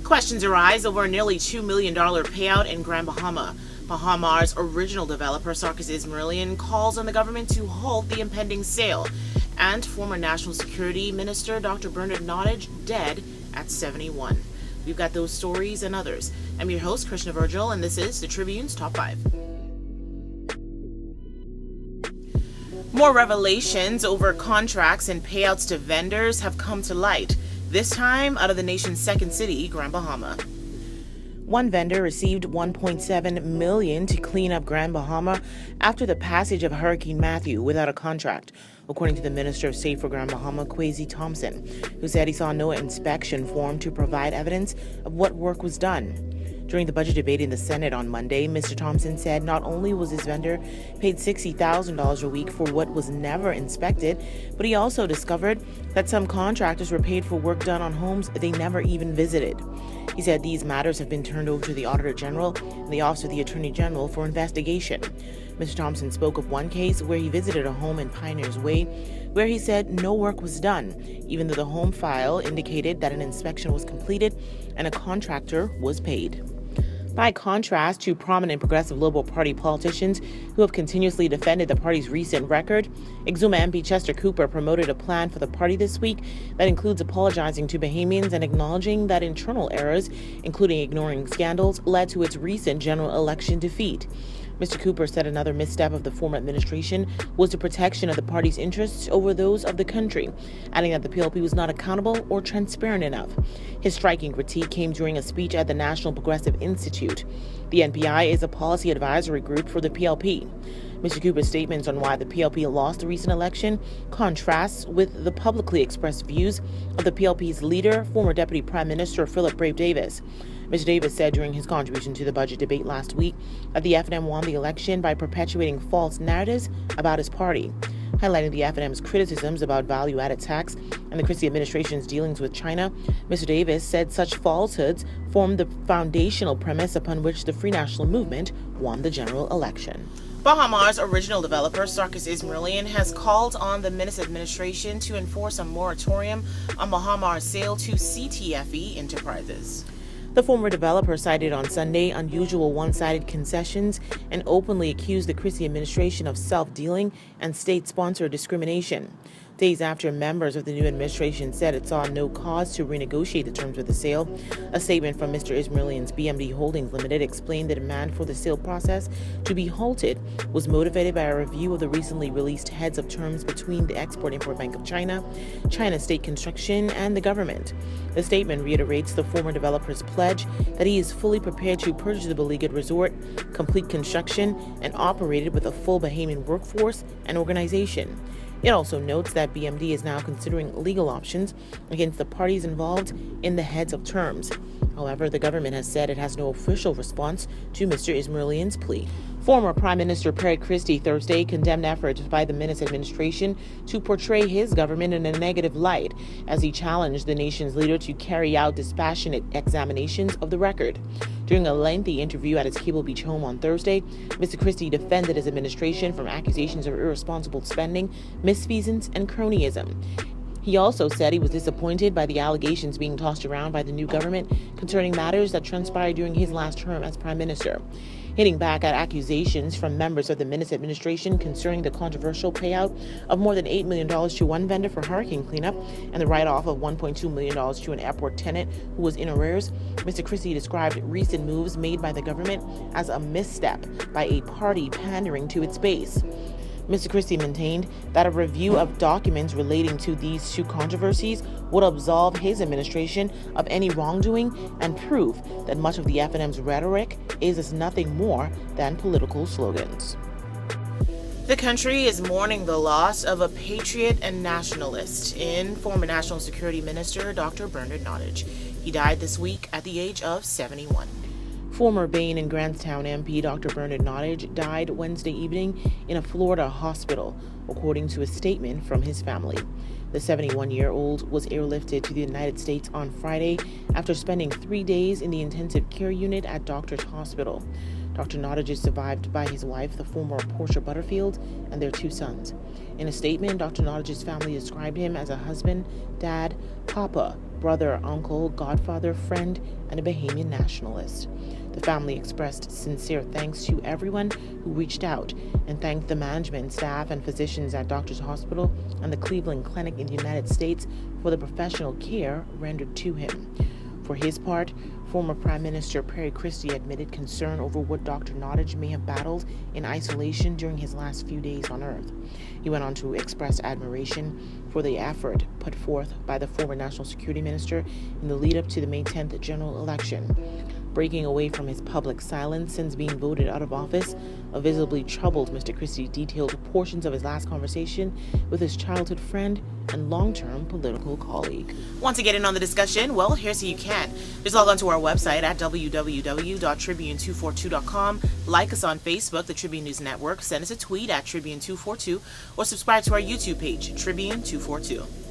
Questions arise over a nearly $2 million payout in Grand Bahama. Bahama's original developer, Sarkis Ismailian, calls on the government to halt the impending sale. And former National Security Minister Dr. Bernard Nottage dead at 71. We've got those stories and others. I'm your host, Krishna Virgil, and this is the Tribune's Top 5. More revelations over contracts and payouts to vendors have come to light, this time out of the nation's second city, Grand Bahama. One vendor received $1.7 million to clean up Grand Bahama after the passage of Hurricane Matthew without a contract, according to the Minister of State for Grand Bahama, Kwesi Thompson, who said he saw no inspection form to provide evidence of what work was done. During the budget debate in the Senate on Monday, Mr. Thompson said not only was his vendor paid $60,000 a week for what was never inspected, but he also discovered that some contractors were paid for work done on homes they never even visited. He said these matters have been turned over to the Auditor General and the Office of the Attorney General for investigation. Mr. Thompson spoke of one case where he visited a home in Pioneers Way where he said no work was done, even though the home file indicated that an inspection was completed and a contractor was paid. By contrast to prominent Progressive Liberal Party politicians who have continuously defended the party's recent record, Exuma MP Chester Cooper promoted a plan for the party this week that includes apologizing to Bahamians and acknowledging that internal errors, including ignoring scandals, led to its recent general election defeat. Mr. Cooper said another misstep of the former administration was the protection of the party's interests over those of the country, adding that the PLP was not accountable or transparent enough. His striking critique came during a speech at the National Progressive Institute. The NPI is a policy advisory group for the PLP. Mr. Cooper's statements on why the PLP lost the recent election contrasts with the publicly expressed views of the PLP's leader, former Deputy Prime Minister Philip Brave Davis. Mr. Davis said during his contribution to the budget debate last week that the FNM won the election by perpetuating false narratives about his party. Highlighting the FNM's criticisms about value-added tax and the Christie administration's dealings with China, Mr. Davis said such falsehoods formed the foundational premise upon which the Free National Movement won the general election. Bahama's original developer, Sarkis Ismailian, has called on the Minister administration to enforce a moratorium on Bahama's sale to CTFE Enterprises. The former developer cited on Sunday unusual one-sided concessions and openly accused the Christie administration of self-dealing and state-sponsored discrimination. Days after members of the new administration said it saw no cause to renegotiate the terms of the sale, a statement from Mr. Ismailian's BMD Holdings Limited explained the demand for the sale process to be halted was motivated by a review of the recently released heads of terms between the Export-Import Bank of China, China State Construction, and the government. The statement reiterates the former developer's pledge that he is fully prepared to purchase the beleaguered resort, complete construction, and operate it with a full Bahamian workforce and organization. It also notes that BMD is now considering legal options against the parties involved in the heads of terms. However, the government has said it has no official response to Mr. Ismailian's plea. Former Prime Minister Perry Christie Thursday condemned efforts by the Minnis administration to portray his government in a negative light as he challenged the nation's leader to carry out dispassionate examinations of the record. During a lengthy interview at his Cable Beach home on Thursday, Mr. Christie defended his administration from accusations of irresponsible spending, misfeasance, and cronyism. He also said he was disappointed by the allegations being tossed around by the new government concerning matters that transpired during his last term as Prime Minister. Hitting back at accusations from members of the Minnis administration concerning the controversial payout of more than $8 million to one vendor for hurricane cleanup and the write-off of $1.2 million to an airport tenant who was in arrears, Mr. Christie described recent moves made by the government as a misstep by a party pandering to its base. Mr. Christie maintained that a review of documents relating to these two controversies would absolve his administration of any wrongdoing and prove that much of the FNM's rhetoric is nothing more than political slogans. The country is mourning the loss of a patriot and nationalist in former National Security Minister Dr. Bernard Nottage. He died this week at the age of 71. Former Bain and Grantstown MP Dr. Bernard Nottage died Wednesday evening in a Florida hospital, according to a statement from his family. The 71-year-old was airlifted to the United States on Friday after spending 3 days in the intensive care unit at Doctors Hospital. Dr. Nottage is survived by his wife, the former Portia Butterfield, and their 2 sons. In a statement, Dr. Nottage's family described him as a husband, dad, papa, brother, uncle, godfather, friend, and a Bahamian nationalist. The family expressed sincere thanks to everyone who reached out and thanked the management, staff, and physicians at Doctors Hospital and the Cleveland Clinic in the United States for the professional care rendered to him. For his part, former Prime Minister Perry Christie admitted concern over what Dr. Nottage may have battled in isolation during his last few days on Earth. He went on to express admiration for the effort put forth by the former National Security Minister in the lead-up to the May 10th general election. Breaking away from his public silence since being voted out of office, a visibly troubled Mr. Christie detailed portions of his last conversation with his childhood friend and long-term political colleague. Want to get in on the discussion? Well, here's how you can. Just log on to our website at www.tribune242.com, like us on Facebook, the Tribune News Network, send us a tweet at Tribune242, or subscribe to our YouTube page, Tribune242.